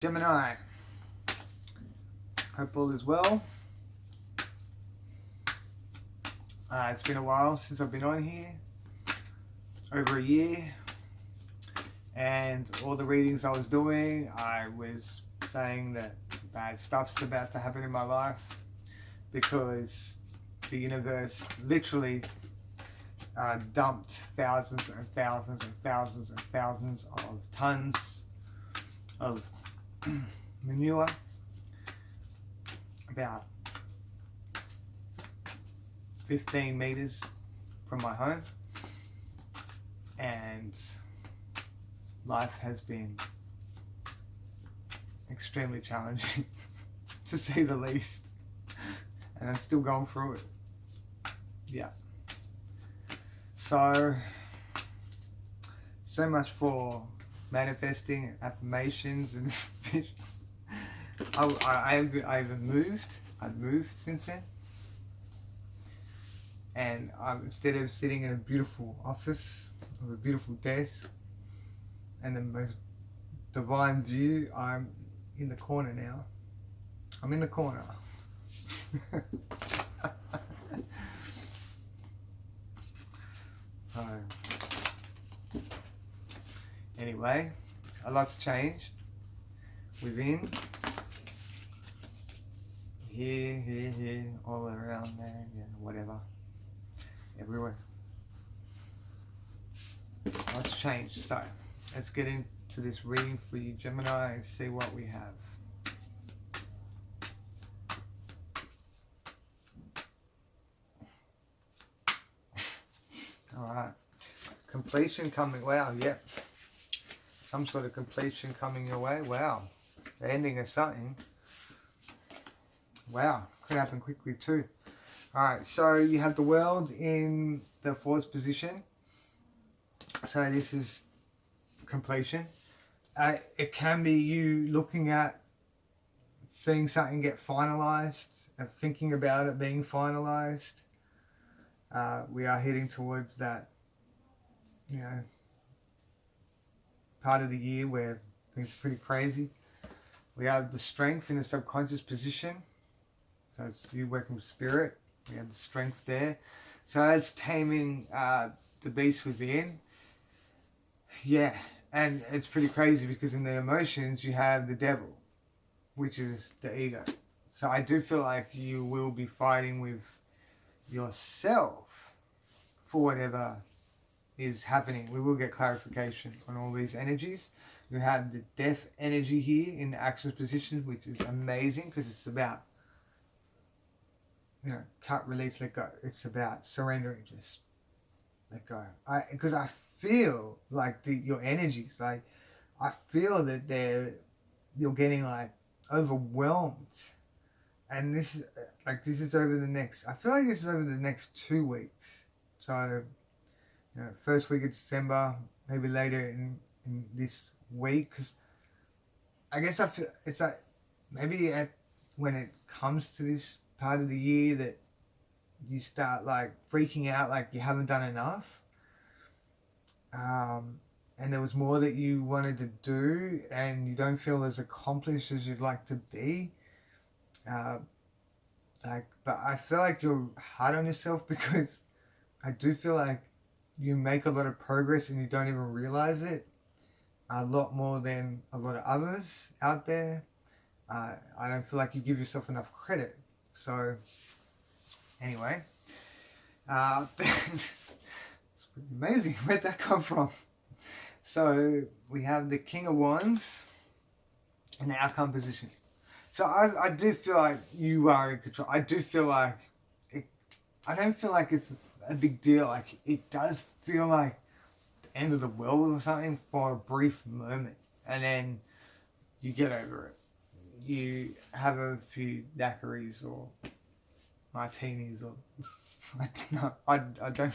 Gemini, hope all is well. It's been a while since I've been on here, over a year, and all the readings I was doing, I was saying that bad stuff's about to happen in my life because the universe literally dumped thousands and thousands and thousands and thousands of tons of manure about 15 meters from my home, and life has been extremely challenging to say the least, and I'm still going through it. Yeah, so much for manifesting and affirmations and vision. I've moved since then, and instead of sitting in a beautiful office with a beautiful desk and the most divine view, I'm in the corner now. I'm in the corner. So anyway, a lot's changed within, here, all around there, yeah, whatever, everywhere. Lots changed. So let's get into this reading for you, Gemini, and see what we have. Alright. Completion coming. Wow, yep. Some sort of completion coming your way. Wow. The ending of something. Wow. Could happen quickly too. Alright, so you have the world in the fourth position. So this is completion. It can be you looking at seeing something get finalized and thinking about it being finalized. We are heading towards that, part of the year where things are pretty crazy. We have the strength in the subconscious position. So it's you working with spirit. We have the strength there. So it's taming the beast within. Yeah, and it's pretty crazy because in the emotions you have the devil, which is the ego. So I do feel like you will be fighting with yourself for whatever is happening. We will get clarification on all these energies. You have the death energy here in the actions position, which is amazing because it's about, cut, release, let go. It's about surrendering, just let go. Because I feel like your energies, like I feel that you're getting like overwhelmed, and this is over the next. I feel like this is over the next 2 weeks. So, first week of December, maybe later in this week, because I guess I feel it's like maybe when it comes to this part of the year that you start like freaking out, like you haven't done enough, and there was more that you wanted to do, and you don't feel as accomplished as you'd like to be. But I feel like you're hard on yourself because I do feel like you make a lot of progress and you don't even realize it. A lot more than a lot of others out there. I don't feel like you give yourself enough credit. So, anyway, it's pretty amazing. Where'd that come from? So, we have the King of Wands in the outcome position. So, I do feel like you are in control. I do feel like I don't feel like it's a big deal. Like, it does feel like the end of the world or something for a brief moment, and then you get over it. You have a few daiquiris or martinis, or I don't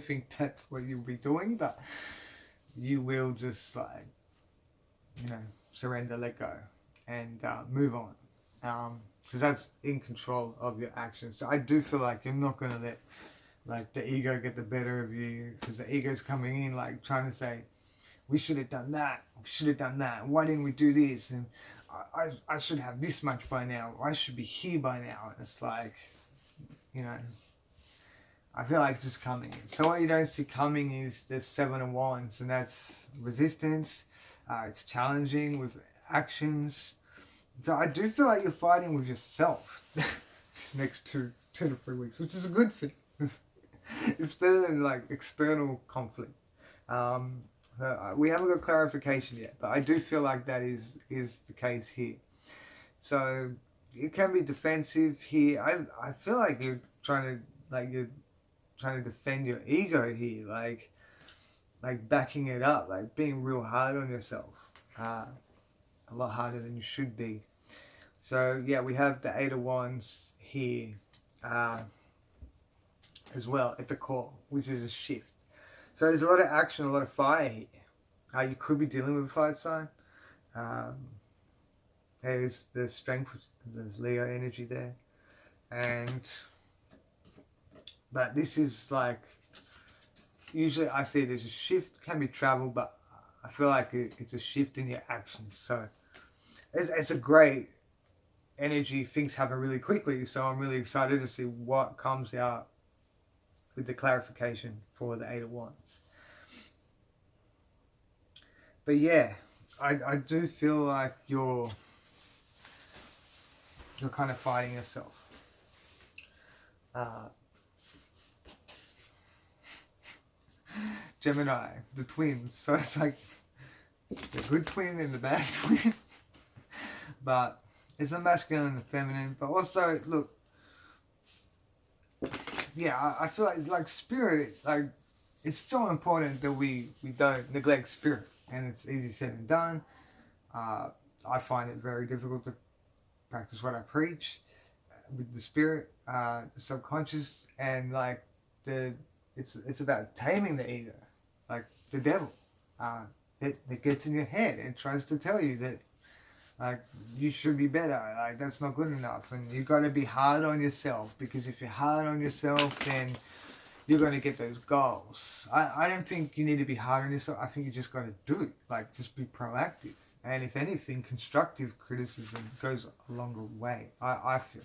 think that's what you'll be doing, but you will just surrender, let go, and move on, because that's in control of your actions. So I do feel like you're not going to let the ego get the better of you, because the ego's coming in like trying to say, we should have done that. We should have done that. Why didn't we do this? And I should have this much by now. I should be here by now. And it's like, you know, I feel like it's just coming. So what you don't see coming is the Seven of Wands, and that's resistance. It's challenging with actions. So I do feel like you're fighting with yourself next 2 to 3 weeks, which is a good thing. It's better than like external conflict. We haven't got clarification yet, but I do feel like that is the case here. So you can be defensive here. I feel like you're trying to defend your ego here, like backing it up, like being real hard on yourself, a lot harder than you should be. So yeah, we have the Eight of Wands here as well at the core, which is a shift. So there's a lot of action, a lot of fire here. You could be dealing with a fire sign. There's the strength, there's Leo energy there, but this is like, usually I see it as a shift, can be travel, but I feel like it's a shift in your actions. So it's a great energy. Things happen really quickly, so I'm really excited to see what comes out with the clarification for the Eight of Wands. But yeah, I do feel like you're kind of fighting yourself. Gemini, the twins. So it's like the good twin and the bad twin. But it's a masculine and feminine. But also, look, yeah, I feel like it's like spirit. Like, it's so important that we don't neglect spirit. And it's easy said and done. I find it very difficult to practice what I preach with the spirit, the subconscious, and like it's about taming the ego, like the devil. That gets in your head and tries to tell you that like you should be better, like that's not good enough, and you got to be hard on yourself, because if you're hard on yourself, then you're going to get those goals. I don't think you need to be hard on yourself. I think you just got to do it. Like, just be proactive. And if anything, constructive criticism goes a longer way. I feel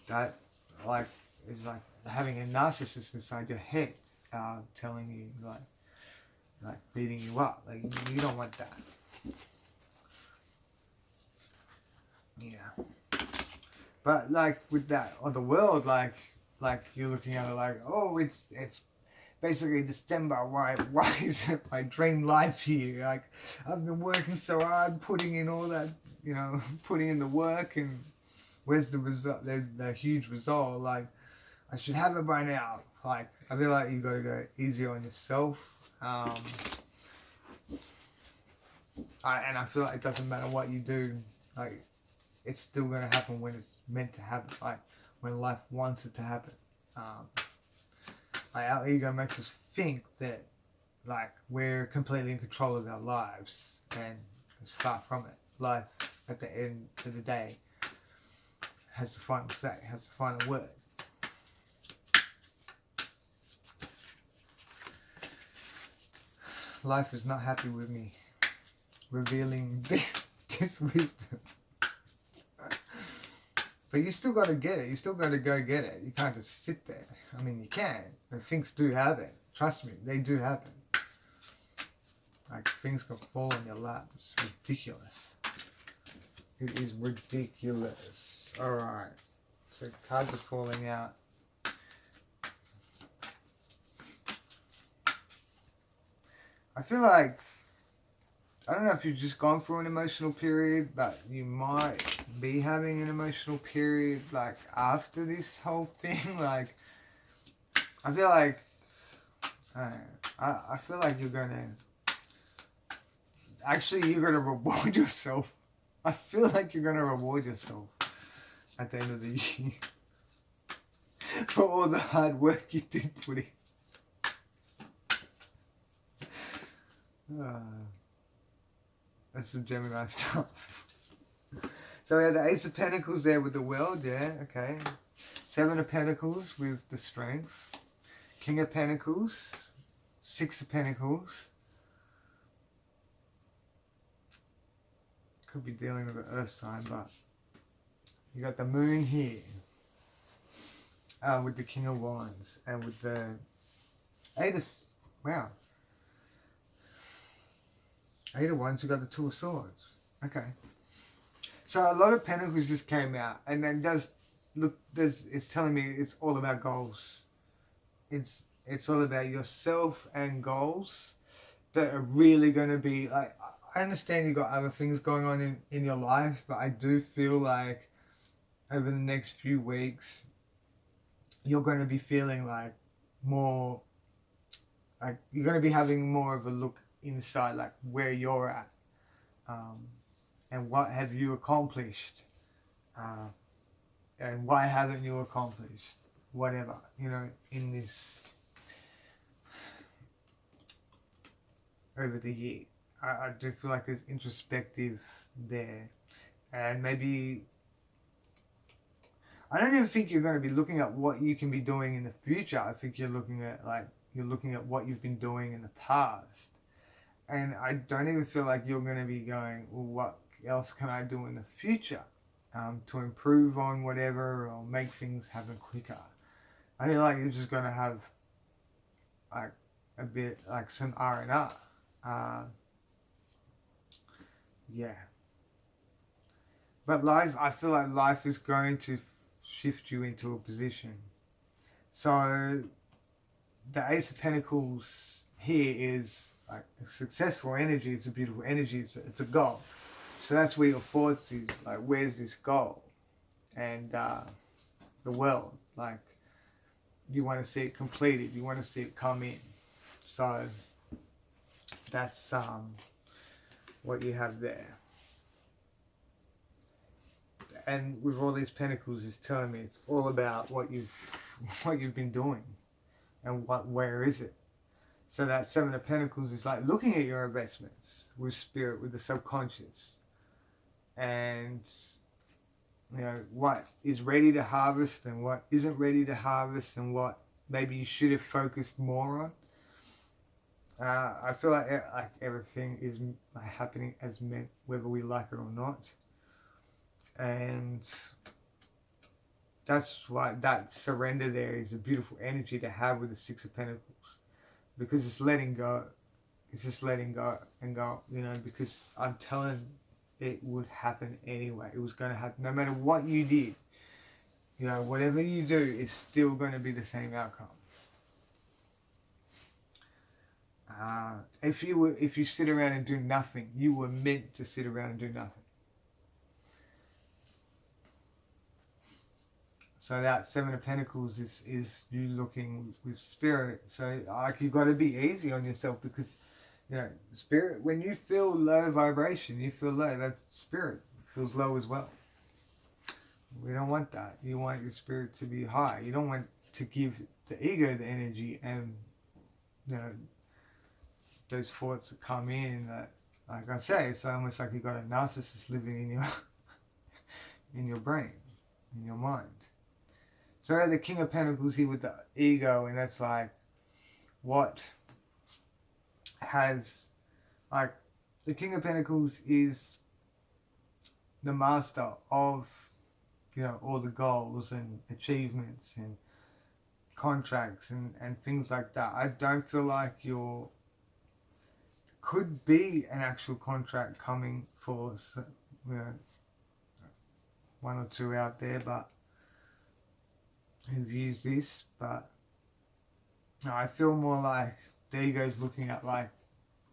that like is like having a narcissist inside your head, telling you like beating you up. Like, you don't want that. Yeah. But like with that on the world, like you're looking at it like, oh, it's basically December. Why is it my dream life here? Like, I've been working so hard, putting in all that, putting in the work, and where's the result? The huge result. Like, I should have it by now. Like, I feel like you got to go easier on yourself. And I feel like it doesn't matter what you do. Like, it's still gonna happen when it's meant to happen. Like, when life wants it to happen. Like, our ego makes us think that like we're completely in control of our lives, and it's far from it. Life at the end of the day has the final say, has the final word. Life is not happy with me revealing this wisdom. But you still got to get it. You still got to go get it. You can't just sit there. I mean, you can. But things do happen. Trust me, they do happen. Like, things can fall in your lap. It's ridiculous. It is ridiculous. Alright. So cards are falling out. I feel like, I don't know if you've just gone through an emotional period, but you might be having an emotional period like after this whole thing. Like, I feel like I feel like you're gonna reward yourself. I feel like you're gonna reward yourself at the end of the year for all the hard work you did put in. That's some Gemini stuff. So we have the Ace of Pentacles there with the World, yeah, okay. Seven of Pentacles with the Strength. King of Pentacles. Six of Pentacles. could be dealing with an earth sign, but you got the moon here with the King of Wands, and with the Eight of, wow, Eight of Wands, you got the Two of Swords. Okay. So a lot of Pentacles just came out, and then it's telling me it's all about goals. It's all about yourself and goals that are really going to be like, I understand you got other things going on in your life, but I do feel like over the next few weeks you're going to be feeling like more, like you're going to be having more of a look inside, like where you're at, and what have you accomplished, and why haven't you accomplished whatever, you know, in this over the year. I do feel like there's introspective there, and maybe I don't even think you're going to be looking at what you can be doing in the future. I think you're looking at what you've been doing in the past, and I don't even feel like you're going to be going, well, what else can I do in the future to improve on whatever or make things happen quicker. I feel like you're just going to have like a bit like some R&R. Yeah. But life, I feel like life is going to shift you into a position. So the Ace of Pentacles here is like a successful energy. It's a beautiful energy. It's a goal. So that's where your thoughts is, like, where's this goal? And the world, like, you want to see it completed. You want to see it come in. So that's what you have there. And with all these pentacles, it's telling me it's all about what you've been doing, and where is it. So that Seven of Pentacles is like looking at your investments with spirit, with the subconscious, and you know what is ready to harvest and what isn't ready to harvest, and what maybe you should have focused more on. I feel like everything is happening as meant, whether we like it or not. And that's why that surrender there is a beautiful energy to have with the Six of Pentacles, because it's letting go. It's just letting go and go, you know, because I'm telling it would happen anyway. It was going to happen no matter what you did. You know, whatever you do, it's still going to be the same outcome. If you sit around and do nothing, you were meant to sit around and do nothing. So that Seven of Pentacles is you looking with spirit. So like, you've got to be easy on yourself, because you know, spirit, when you feel low vibration, you feel low, that spirit feels low as well. We don't want that. You want your spirit to be high. You don't want to give the ego the energy, and you know, those thoughts that come in that, like I say, it's almost like you've got a narcissist living in your in your brain, in your mind. So the King of Pentacles here with the ego, and that's like what has, like, the King of Pentacles is the master of, you know, all the goals and achievements and contracts and things like that. I don't feel like could be an actual contract coming for, you know, one or two out there, but who've used this. But no, I feel more like the ego's looking at, like,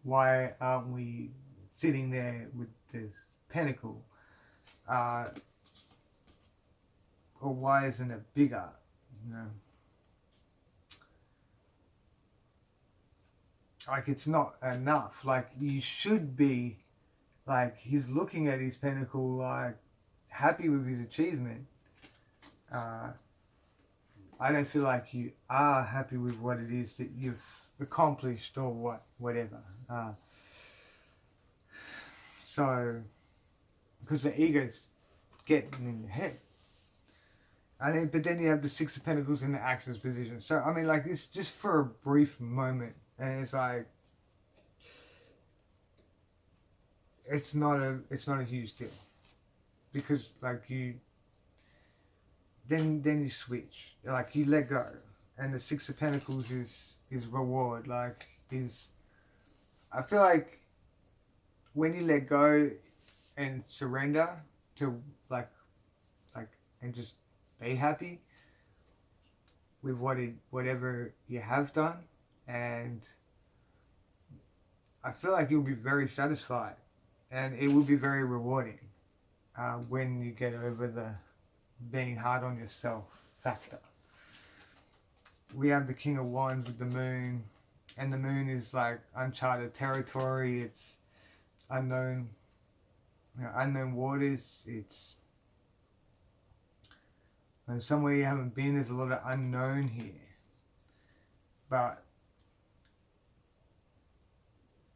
why aren't we sitting there with this pentacle, or why isn't it bigger, you know? Like, it's not enough. Like, you should be, like, he's looking at his pentacle, like, happy with his achievement. I don't feel like you are happy with what it is that you've accomplished, or whatever. So, because the ego's getting in your head. But then you have the Six of Pentacles in the Actions position. So, I mean, like, it's just for a brief moment. And it's like, it's not a huge deal, because like then you switch, like you let go, and the Six of Pentacles is reward, like is, I feel like when you let go and surrender to like and just be happy with whatever you have done, and I feel like you'll be very satisfied, and it will be very rewarding when you get over the being hard on yourself factor. We have the King of Wands with the Moon, and the Moon is like uncharted territory. It's unknown, unknown waters. It's somewhere you haven't been. There's a lot of unknown here, but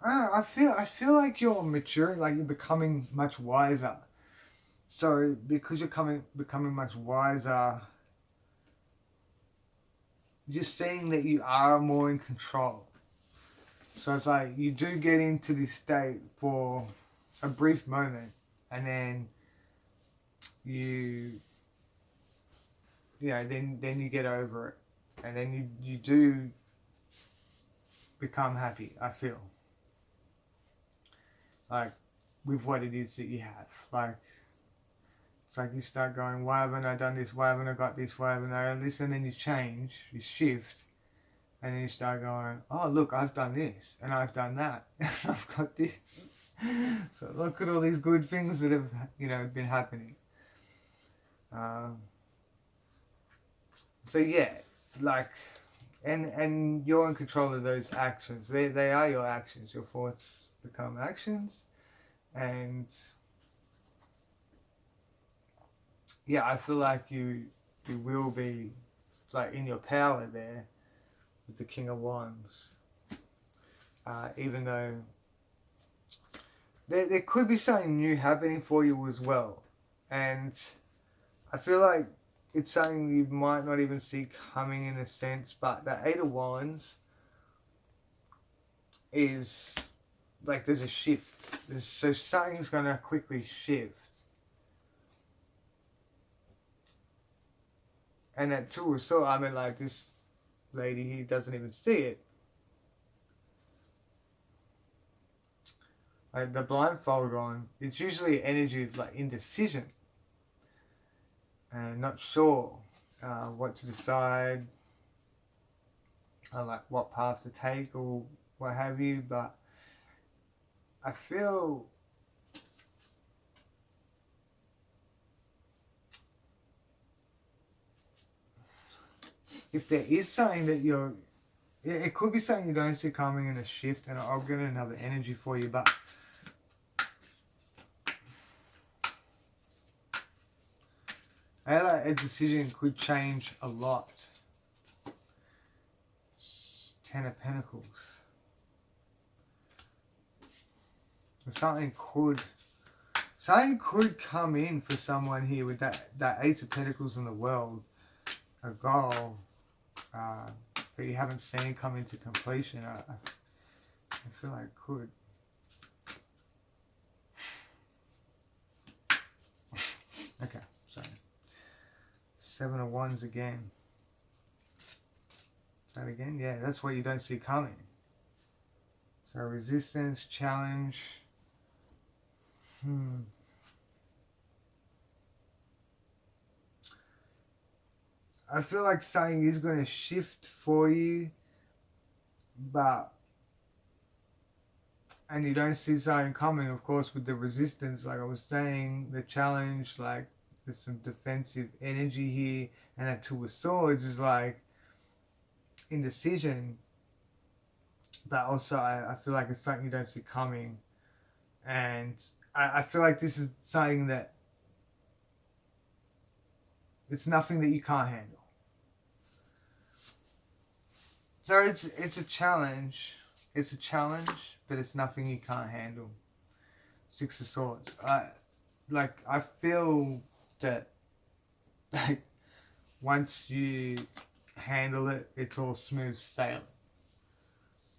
I feel like you're mature, like you're becoming much wiser. So because you're becoming much wiser, you're seeing that you are more in control. So it's like you do get into this state for a brief moment, and then then you get over it, and then you do become happy, I feel, like with what it is that you have. Like it's like you start going, why haven't I done this, why haven't I got this, why haven't I done this, and then you change, you shift, and then you start going, oh look, I've done this and I've done that and I've got this. So look at all these good things that have been happening. So yeah, like, and you're in control of those actions. They are your actions. Your thoughts become actions, and yeah, I feel like you will be like in your power there with the King of Wands. Even though there could be something new happening for you as well, and I feel like it's something you might not even see coming in a sense, but the Eight of Wands is like there's a shift. So something's going to quickly shift. And that Two of Swords, I mean, like this lady, he doesn't even see it. Like the blindfold on, it's usually energy of like indecision and not sure what to decide, like what path to take or what have you. But I feel if there is something that it could be something you don't see coming in a shift, and I'll get another energy for you, but a decision could change a lot. Ten of Pentacles. Something could come in for someone here with that Ace of Pentacles in the world. A goal that you haven't seen come into completion. I feel like it could. Okay, so Seven of Wands again. That again? Yeah, that's what you don't see coming. So resistance, challenge. I feel like something is going to shift for you, and you don't see something coming, of course, with the resistance, like I was saying, the challenge, like there's some defensive energy here, and that Two of Swords is like indecision, but also I feel like it's something you don't see coming, and I feel like this is something that it's nothing that you can't handle. So it's a challenge. It's a challenge, but it's nothing you can't handle. Six of Swords. I feel that like once you handle it, it's all smooth sailing.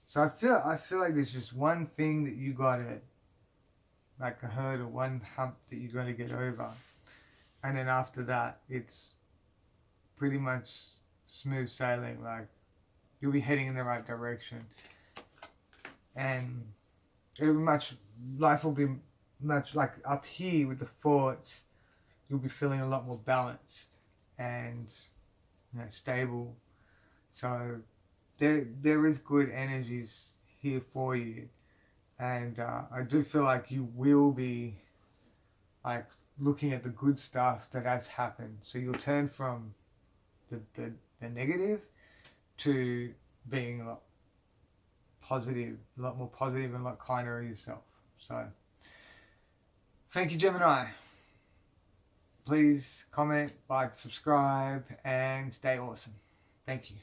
So I feel like there's just one thing that you gotta like a hurdle, one hump that you're going to get over. And then after that, it's pretty much smooth sailing. Like, you'll be heading in the right direction. And life will be much like up here with the thoughts, you'll be feeling a lot more balanced and, stable. So there is good energies here for you. And I do feel like you will be like looking at the good stuff that has happened. So you'll turn from the negative to being a lot positive, a lot more positive and a lot kinder of yourself. So thank you, Gemini. Please comment, like, subscribe, and stay awesome. Thank you.